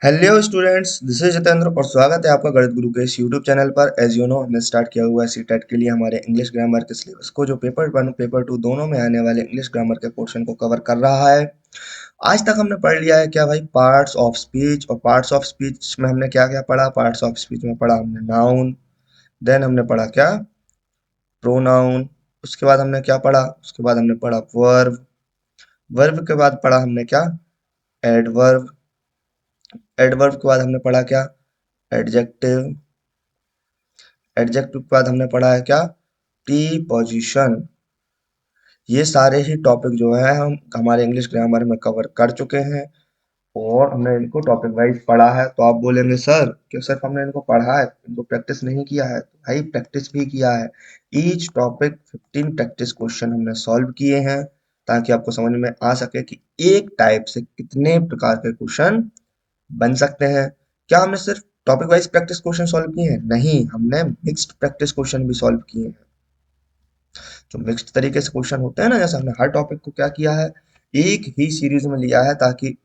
Hello students, this is Jitendra और स्वागत है आपका गणित गुरु के इस यूट्यूब चैनल पर। एज यू नो, हमने स्टार्ट किया हुआ है सीटेट के लिए हमारे इंग्लिश ग्रामर के सिलेबस को, जो पेपर 1 पेपर 2 दोनों में आने वाले इंग्लिश ग्रामर के पोर्शन को कवर कर रहा है। आज तक हमने पढ़ लिया है क्या भाई, पार्ट्स ऑफ स्पीच। और पार्ट्स ऑफ स्पीच में हमने क्या क्या पढ़ा? पार्ट्स ऑफ स्पीच में पढ़ा हमने नाउन, देन हमने पढ़ा क्या, प्रोनाउन। उसके बाद हमने क्या पढ़ा? उसके बाद हमने पढ़ा वर्ब। वर्ब के बाद पढ़ा हमने क्या, एडवर्ब। एडवर्ब के बाद हमने पढ़ा क्या, एडजेक्टिव। एडजेक्टिव के बाद हमने पढ़ा है क्या, प्रीपोजिशन। ये सारे ही टॉपिक जो है हम हमारे इंग्लिश ग्रामर में कवर कर चुके हैं और हमने इनको टॉपिक वाइज पढ़ा है। तो आप बोलेंगे सर कि सिर्फ हमने इनको पढ़ा है, इनको प्रैक्टिस नहीं किया है। तो भाई प्रैक्टिस भी किया है। ईच टॉपिक 15 प्रैक्टिस क्वेश्चन हमने सॉल्व किए हैं, ताकि आपको समझ में आ सके कि एक टाइप से कितने प्रकार के क्वेश्चन बन सकते हैं। क्या हमने सिर्फ topic wise practice question solve किए हैं? नहीं, हमने मिक्स्ड प्रैक्टिस क्वेश्चन भी सॉल्व किए हैं। जो मिक्स्ड तरीके से क्वेश्चन होते हैं ना, जैसे हमने हर टॉपिक को क्या किया है, एक ही सीरीज में लिया है, ताकि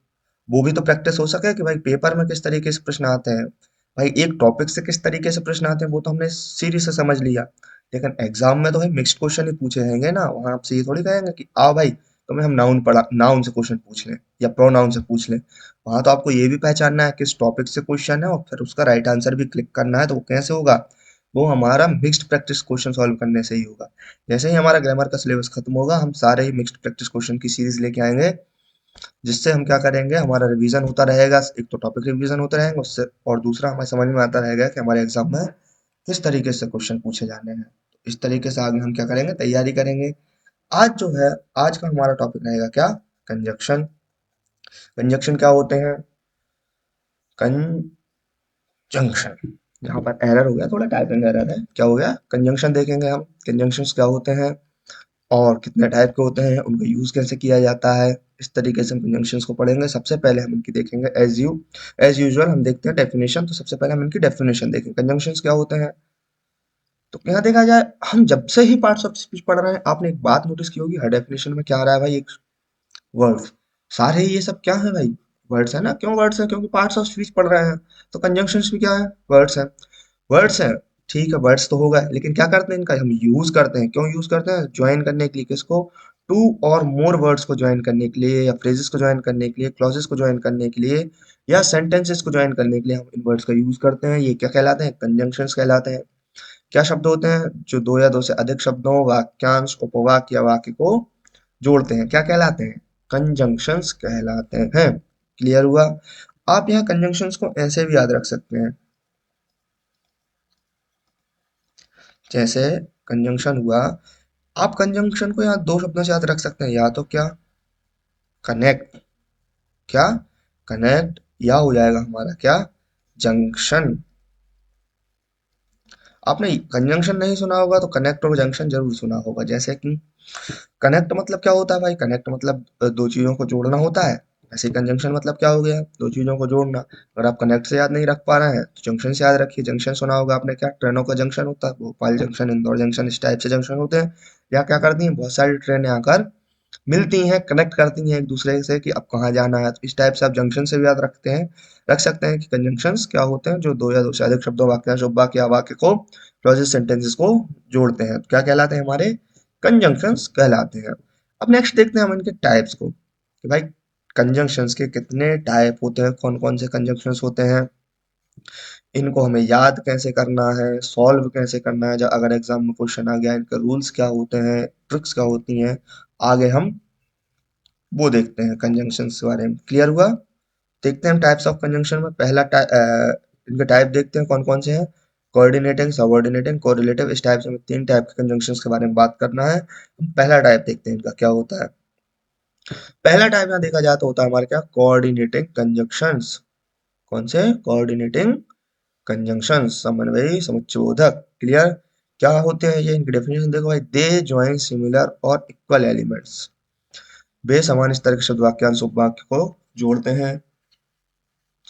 वो भी तो प्रैक्टिस हो सके कि भाई पेपर में किस तरीके से प्रश्न आते हैं। भाई एक टॉपिक से किस तरीके से प्रश्न आते हैं वो तो हमने सीरीज से समझ लिया, लेकिन एग्जाम में तो भाई मिक्स्ड क्वेश्चन ही पूछे जाएंगे ना। वहां आपसे ये थोड़ी कहेंगे कि आओ भाई तुम्हें हम नाउन पढ़ा, नाउन से क्वेश्चन पूछ लें या प्रोनाउन से पूछ लें। वहां तो आपको ये भी पहचानना है किस टॉपिक से क्वेश्चन है और फिर उसका राइट आंसर भी क्लिक करना है। तो वो कैसे होगा? वो हमारा मिक्स्ड प्रैक्टिस क्वेश्चन सॉल्व करने से ही होगा। जैसे ही हमारा ग्रामर का सिलेबस खत्म होगा, हम सारे ही मिक्स्ड प्रैक्टिस क्वेश्चन की सीरीज लेके आएंगे, जिससे हम क्या करेंगे, हमारा रिवीजन होता रहेगा। एक तो टॉपिक रिवीजन होते रहेंगे उससे, और दूसरा हमें समझ में आता रहेगा कि हमारे एग्जाम में किस तरीके से क्वेश्चन पूछे जाने हैं। तो इस तरीके से आगे हम क्या करेंगे, तैयारी करेंगे। आज जो है, आज का हमारा टॉपिक रहेगा क्या, कंजक्शन। कंजक्शन क्या होते हैं? कंजंक्शन, यहाँ पर एरर हो गया, थोड़ा टाइपिंग एरर है। क्या हो गया? कंजंक्शन देखेंगे हम। कंजंक्शंस क्या होते हैं और कितने टाइप के होते हैं, उनका यूज कैसे किया जाता है, इस तरीके से हम कंजंक्शंस को पढ़ेंगे। सबसे पहले हम इनकी देखेंगे एज यूजुअल हम देखते हैं डेफिनेशन। तो सबसे पहले हम इनकी डेफिनेशन देखेंगे, कंजंक्शंस क्या होते हैं। तो यहाँ देखा जाए, हम जब से ही पार्ट्स ऑफ स्पीच पढ़ रहे हैं, आपने एक बात नोटिस की होगी, हर डेफिनेशन में क्या आ रहा है भाई, एक वर्ड्स। सारे ही ये सब क्या है भाई, वर्ड्स है ना। क्यों वर्ड्स है? क्योंकि पार्ट्स ऑफ स्पीच पढ़ रहे हैं। तो कंजंक्शंस भी क्या है, वर्ड्स है। वर्ड्स है, ठीक है, वर्ड्स तो होगा, लेकिन क्या करते हैं इनका हम यूज करते हैं। क्यों यूज करते हैं? ज्वाइन करने के लिए। किसको? टू और मोर वर्ड्स को ज्वाइन करने के लिए, या फ्रेजेस को ज्वाइन करने के लिए, क्लॉजेस को ज्वाइन करने के लिए, या सेंटेंसेस को ज्वाइन करने के लिए हम इन वर्ड्स का यूज करते हैं। ये क्या कहलाते हैं? कंजंक्शंस कहलाते हैं। क्या शब्द होते हैं? जो दो या दो से अधिक शब्दों, वाक्यांश, उपवाक्य या वाक्य को जोड़ते हैं, क्या कहलाते हैं? कंजंक्शंस कहलाते हैं। क्लियर हुआ? आप यहाँ कंजंक्शंस को ऐसे भी याद रख सकते हैं, जैसे कंजंक्शन हुआ। आप कंजंक्शन को यहाँ दो शब्दों से याद रख सकते हैं, या तो क्या, कनेक्ट। क्या? कनेक्ट। या हो जाएगा हमारा क्या, जंक्शन। आपने कंजंक्शन नहीं सुना होगा तो कनेक्ट और जंक्शन जरूर सुना होगा। जैसे कि कनेक्ट मतलब क्या होता है भाई, कनेक्ट मतलब दो चीजों को जोड़ना होता है। ऐसे कंजंक्शन मतलब क्या हो गया, दो चीजों को जोड़ना। अगर आप कनेक्ट से याद नहीं रख पा रहे हैं तो जंक्शन से याद रखिए। जंक्शन सुना होगा आपने, क्या, ट्रेनों का जंक्शन होता है, भोपाल जंक्शन, इंदौर जंक्शन, इस टाइप से जंक्शन होते हैं। या क्या करती हैं, बहुत सारी ट्रेनें आकर मिलती हैं, कनेक्ट करती हैं एक दूसरे से कि अब कहाँ जाना है। तो इस टाइप से आप जंक्शन से भी याद रखते हैं, रख सकते हैं कि कंजंक्शंस क्या होते हैं, जो दो या दो से अधिक शब्दों, वाक्यांश, उपवाक्य या वाक्य को, क्लॉजेस, सेंटेंसेस को जोड़ते हैं। तो क्या कहलाते हैं? हमारे कंजंक्शंस कहलाते हैं। अब नेक्स्ट देखते हैं हम इनके टाइप्स को, कि भाई कंजंक्शंस के कितने टाइप होते हैं, कौन कौन से कंजंक्शंस होते हैं, इनको हमें याद कैसे करना है, सॉल्व कैसे करना है। जब अगर एग्जाम में क्वेश्चन आ गया, इनके रूल्स क्या होते हैं, ट्रिक्स क्या होती हैं, आगे हम वो देखते हैं कंजंक्शंस के बारे में। क्लियर हुआ? देखते हैं हम टाइप्स ऑफ कंजंक्शन में। इनके टाइप देखते हैं कौन कौन से हैं। Coordinating, subordinating, correlative. इस टाइप से हमें तीन टाइप के कंजंक्शंस के बारे में बात करना है। हम पहला टाइप देखते हैं इनका क्या होता है। पहला टाइप यहाँ देखा जाए तो होता है हमारे क्या, कोऑर्डिनेटिंग कंजंक्शंस। कौन से? कोऑर्डिनेटिंग कंजंक्शंस, समन्वयी समुच्चयबोधक। क्लियर? क्या होते हैं ये? इनकी डेफिनेशन देखो भाई, दे ज्वाइन सिमिलर और इक्वल एलिमेंट्स। वे समान स्तर के शब्द, वाक्यांश, उपवाक्य को जोड़ते हैं।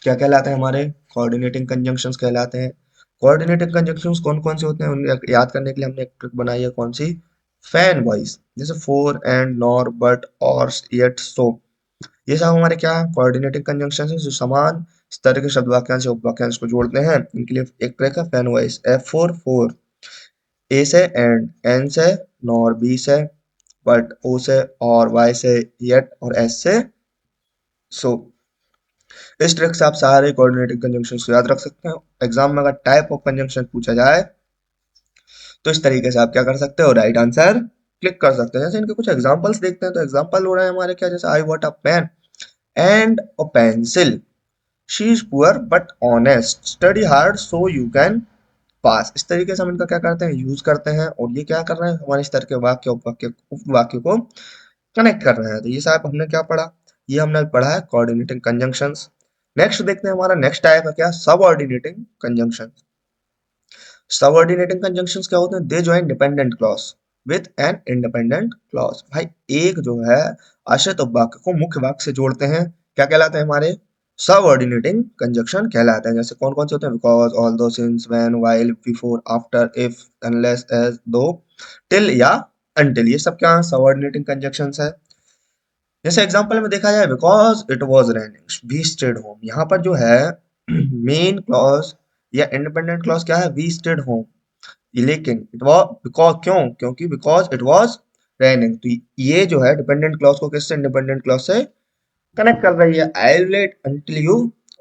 क्या कहलाते हैं? हमारे कोऑर्डिनेटिंग कंजंक्शंस कहलाते हैं। कोऑर्डिनेटिंग कंजंक्शंस कौन कौन से होते हैं, उन्हें याद करने के लिए हमने एक ट्रिक बनाई है। कौन सी? Fan voice. जैसे फोर एंड, नॉर, बट, और, येट, सो। ये सब हमारे क्या, कोऑर्डिनेटिंग कंजंक्शंस हैं, जो समान इस तरह के शब्द वाक्यांश या उपवाक्यांश को जोड़ते हैं, इनके लिए एक ट्रिक है फैन वॉइस। F4 ए से एंड, एन से नॉर, बी से बट, ओ से और, वाई से येट और एस से सो। इस ट्रिक से आप सारे कोऑर्डिनेटिंग कंजंक्शन को याद रख सकते हैं। एग्जाम में अगर टाइप ऑफ कंजंक्शन पूछा जाए तो इस तरीके से आप क्या कर सकते हो, राइट आंसर क्लिक कर सकते हैं। जैसे इनके कुछ एग्जांपल्स देखते हैं, तो एग्जांपल हो रहे हैं हमारे क्या, जैसे I want a pen and a pencil, she is poor but honest, study hard so you can pass. इस तरीके से हम इनका क्या करते हैं, यूज करते हैं, और ये क्या कर रहे हैं, हमारे इस तरह के वाक्य उपवाक्य उपवाक्य को कनेक्ट कर रहे हैं। तो ये साहब हमने क्या पढ़ा, ये हमने पढ़ा है कोऑर्डिनेटिंग कंजंक्शंस। नेक्स्ट देखते हैं, हमारा नेक्स्ट टाइप है क्या, सबऑर्डिनेटिंग कंजंक्शन। सबऑर्डिनेटिंग कंजंक्शंस क्या होते हैं, they join dependent clause with an independent clause. भाई एक जो है आश्रित उपवाक्य को मुख्य वाक्य से जोड़ते हैं, क्या कहलाते हैं हमारे, सबऑर्डिनेटिंग कंजंक्शन कहलाते हैं। जैसे कौन कौन से होते हैं, because, although, since, when, while, before, after, if, unless, as, though, till या अनटिल, ये सब क्या सबऑर्डिनेटिंग कंजंक्शंस है। जैसे एग्जांपल में देखा जाए, because it was raining we stayed home, यहाँ पर जो है मेन क्लॉज या इंडिपेंडेंट क्लॉज क्या है, वी स्टेड होम। लेकिन इट वाज बिकॉज, क्यों, क्योंकि बिकॉज इट वाज रेनिंग, तो ये जो है डिपेंडेंट क्लॉज को किससे, इंडिपेंडेंट क्लॉज से कनेक्ट कर रही है। I wait until you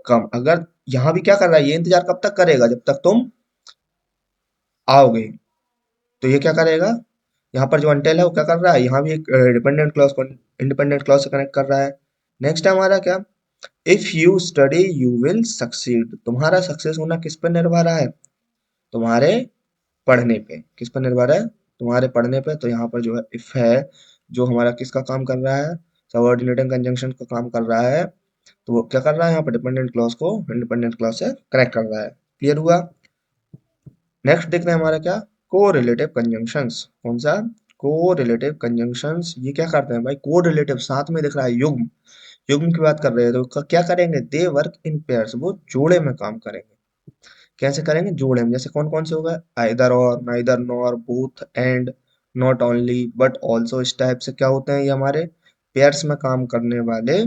come, अगर यहाँ भी क्या कर रहा है, ये इंतजार कब तक करेगा, जब तक तुम आओगे। तो ये क्या करेगा, यहाँ पर जो अंटिल है वो क्या कर रहा है, यहाँ भी एक डिपेंडेंट क्लॉज को इंडिपेंडेंट क्लॉज से कनेक्ट कर रहा है। नेक्स्ट है हमारा क्या, if you study you will succeed, तुम्हारा सक्सेस होना किस पर निर्भर है, तुम्हारे पढ़ने पे। किस पर निर्भर है, तुम्हारे पढ़ने पे। तो यहाँ पर जो है इफ है, जो हमारा किसका काम कर रहा है, सबऑर्डिनेटिंग कंजंक्शन का काम कर रहा है। तो वो क्या कर रहा है, यहाँ पर डिपेंडेंट क्लॉज को इंडिपेंडेंट क्लॉज से कनेक्ट कर रहा है। क्लियर हुआ। नेक्स्ट देखते हैं हमारा क्या, कोरिलेटिव कंजंक्शंस। कौन सा, कोरिलेटिव कंजंक्शंस। ये क्या करते हैं भाई, कोरिलेटिव साथ में दिख रहा है, युग्म, युग्म की बात कर रहे हैं, तो क्या करेंगे, दे वर्क इन पेयर्स, वो जोड़े में काम करेंगे। कैसे करेंगे, जोड़े में। जैसे कौन कौन से होगा, आइदर और, neither nor, both and, not only but also, इस टाइप से क्या होते हैं, ये हमारे पेयर्स में काम करने वाले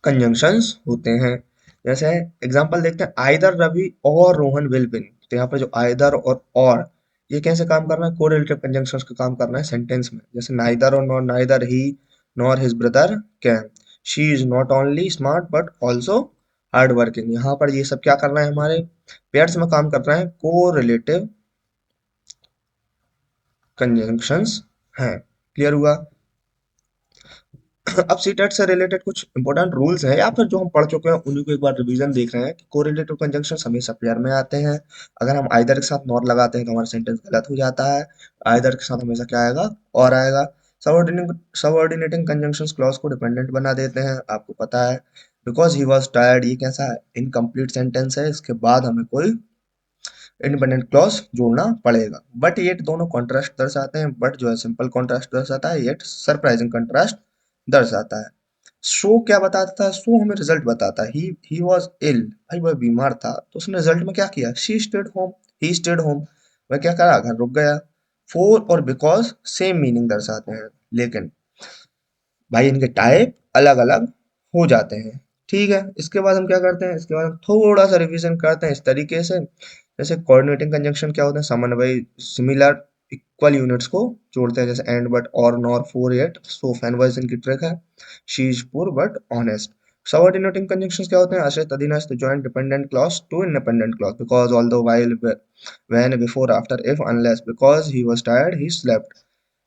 कंजंक्शंस होते हैं। जैसे एग्जांपल देखते हैं, आइदर रवि और रोहन विल विन। तो यहाँ पे जो आइदर और ये कैसे काम कर रहा है, कोरिलेटिव कंजंक्शंस का काम करना है सेंटेंस में। जैसे नाइदर और nor, neither he nor his brother can, she is not only smart but also hard working. यहाँ पर ये सब क्या कर रहे हैं, हमारे पेयर्स में काम कर रहे हैं, कोरिलेटिव कंजंक्शंस हैं। क्लियर हुआ। अब सीटेट से रिलेटेड कुछ इंपॉर्टेंट रूल्स हैं, या फिर जो हम पढ़ चुके हैं उन्हीं को एक बार रिवीजन देख रहे हैं, कि कोरिलेटिव कंजंक्शंस हमेशा पेयर में आते हैं। अगर हम आइदर के साथ नॉट लगाते हैं तो हमारा सेंटेंस गलत हो जाता है। आइदर के साथ हमेशा क्या आएगा, और आएगा। सबऑर्डिनेटिंग कंजंक्शंस क्लॉज को डिपेंडेंट बना देते हैं, आपको पता है। बिकॉज ही वॉज टायर्ड, ये कैसा है, इनकम्प्लीट सेंटेंस है, इसके बाद हमें कोई इंडिपेंडेंट क्लॉज जोड़ना पड़ेगा। बट ये दोनों कॉन्ट्रास्ट दर्शाते हैं, बट जो है सिंपल कॉन्ट्रास्ट दर्शाता है, ये सरप्राइजिंग कॉन्ट्रास्ट दर्शाता है। शो क्या बताता है, शो हमें रिजल्ट बताता है। ही वॉज इल, भाई वह बीमार था, तो उसने रिजल्ट में क्या किया, she stayed home, he stayed home, वह क्या करा, घर रुक गया। फोर और बिकॉज सेम मीनिंग दर्शाते हैं, लेकिन भाई इनके टाइप अलग अलग हो जाते हैं। ठीक है, इसके बाद हम क्या करते हैं, इसके बाद हम थोड़ा सा रिवीजन करते हैं इस तरीके से। जैसे कोऑर्डिनेटिंग कंजंक्शन क्या होते हैं, समन्वय, सिमिलर इक्वल यूनिट्स को जोड़ते हैं, जैसे एंड बट और nor for yet so FANBOYS इनकी ट्रिक है, she is poor but honest. Subordinating conjunctions क्या होते हैं, आश्रित, अधीनस्थ, joint, dependent clause to independent clause, because, although, while, when, before, after, if, unless, because he was tired, he slept.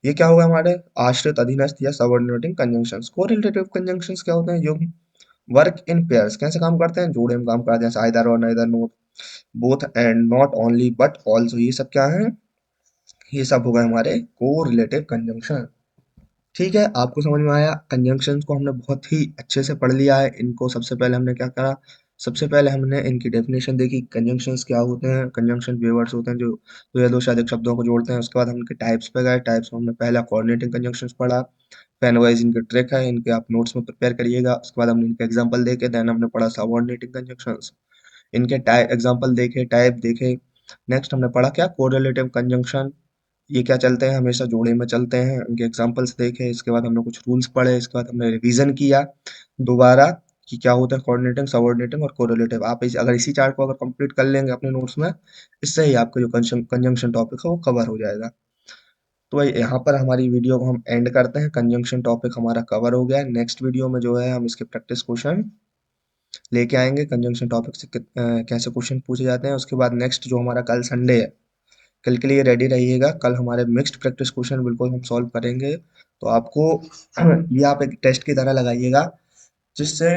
ये क्या होगा हमारे आश्रित, अधीनस्थ या सबऑर्डिनेटिंग कंजंक्शंस। कोरिलेटिव कंजंक्शंस क्या होते हैं, युग्म, वर्क इन पेयर्स, कैसे काम करते हैं, जोड़े में काम करते हैं, जैसे आइदर और, neither, note, both and, not only but also, ये सब क्या है, ये सब हो गए हमारे कोरिलेटिव कंजंक्शन। ठीक है, आपको समझ में आया। कंजंक्शंस को हमने बहुत ही अच्छे से पढ़ लिया है। इनको सबसे पहले हमने क्या करा, सबसे पहले हमने इनकी डेफिनेशन देखी, कंजंक्शंस क्या होते हैं, कंजंक्शन वे वर्ड्स होते हैं जो दो या दो से अधिक शब्दों को जोड़ते हैं। उसके बाद हम इनके टाइप्स पे गए, टाइप्स में हमने पहला कोऑर्डिनेटिंग कंजंक्शंस पढ़ा, पेन वाइज इनके ट्रिक है, इनके आप नोट्स में प्रिपेयर करिएगा। उसके बाद हमने इनके एग्जाम्पल देखे, देन हमने पढ़ा सबऑर्डिनेटिंग कंजंक्शंस, इनके टाइप एग्जाम्पल देखे, टाइप देखे। नेक्स्ट हमने पढ़ा क्या, कोरिलेटिव कंजंक्शन, ये क्या चलते हैं, हमेशा जोड़े में चलते हैं, उनके एग्जांपल्स देखे। इसके बाद हमने कुछ रूल्स पढ़े, इसके बाद हमने रिवीजन किया दोबारा, कि क्या होता है कोऑर्डिनेटिंग, सबऑर्डिनेटिंग और कोरिलेटिव। आप अगर इसी चार्ट को अगर कंप्लीट कर लेंगे अपने नोट्स में, इससे ही आपका जो कंजंक्शन टॉपिक है वो कवर हो जाएगा। तो भाई यहाँ पर हमारी वीडियो को हम एंड करते हैं, कंजंक्शन टॉपिक हमारा कवर हो गया है। नेक्स्ट वीडियो में जो है हम इसके प्रैक्टिस क्वेश्चन लेके आएंगे, कंजंक्शन टॉपिक से कैसे क्वेश्चन पूछे जाते हैं। उसके बाद नेक्स्ट जो हमारा कल संडे है, कल के लिए रेडी रहिएगा। कल हमारे मिक्स्ड प्रैक्टिस क्वेश्चन बिल्कुल हम सॉल्व करेंगे। तो आपको ये आप एक टेस्ट की तरह लगाइएगा, जिससे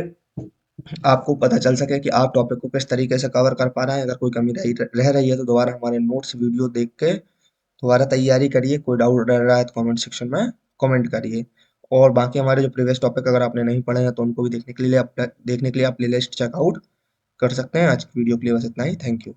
आपको पता चल सके कि आप टॉपिक को किस तरीके से कवर कर पा रहे हैं। अगर कोई कमी रह रही है तो दोबारा हमारे नोट्स वीडियो देख के दोबारा तैयारी करिए। कोई डाउट रह रहा है तो कमेंट सेक्शन में कमेंट करिए। और बाकी हमारे जो प्रीवियस टॉपिक अगर आपने नहीं पढ़े हैं तो उनको भी देखने के लिए आप प्लेलिस्ट चेकआउट कर सकते हैं। आज की वीडियो के लिए बस इतना ही। Thank you.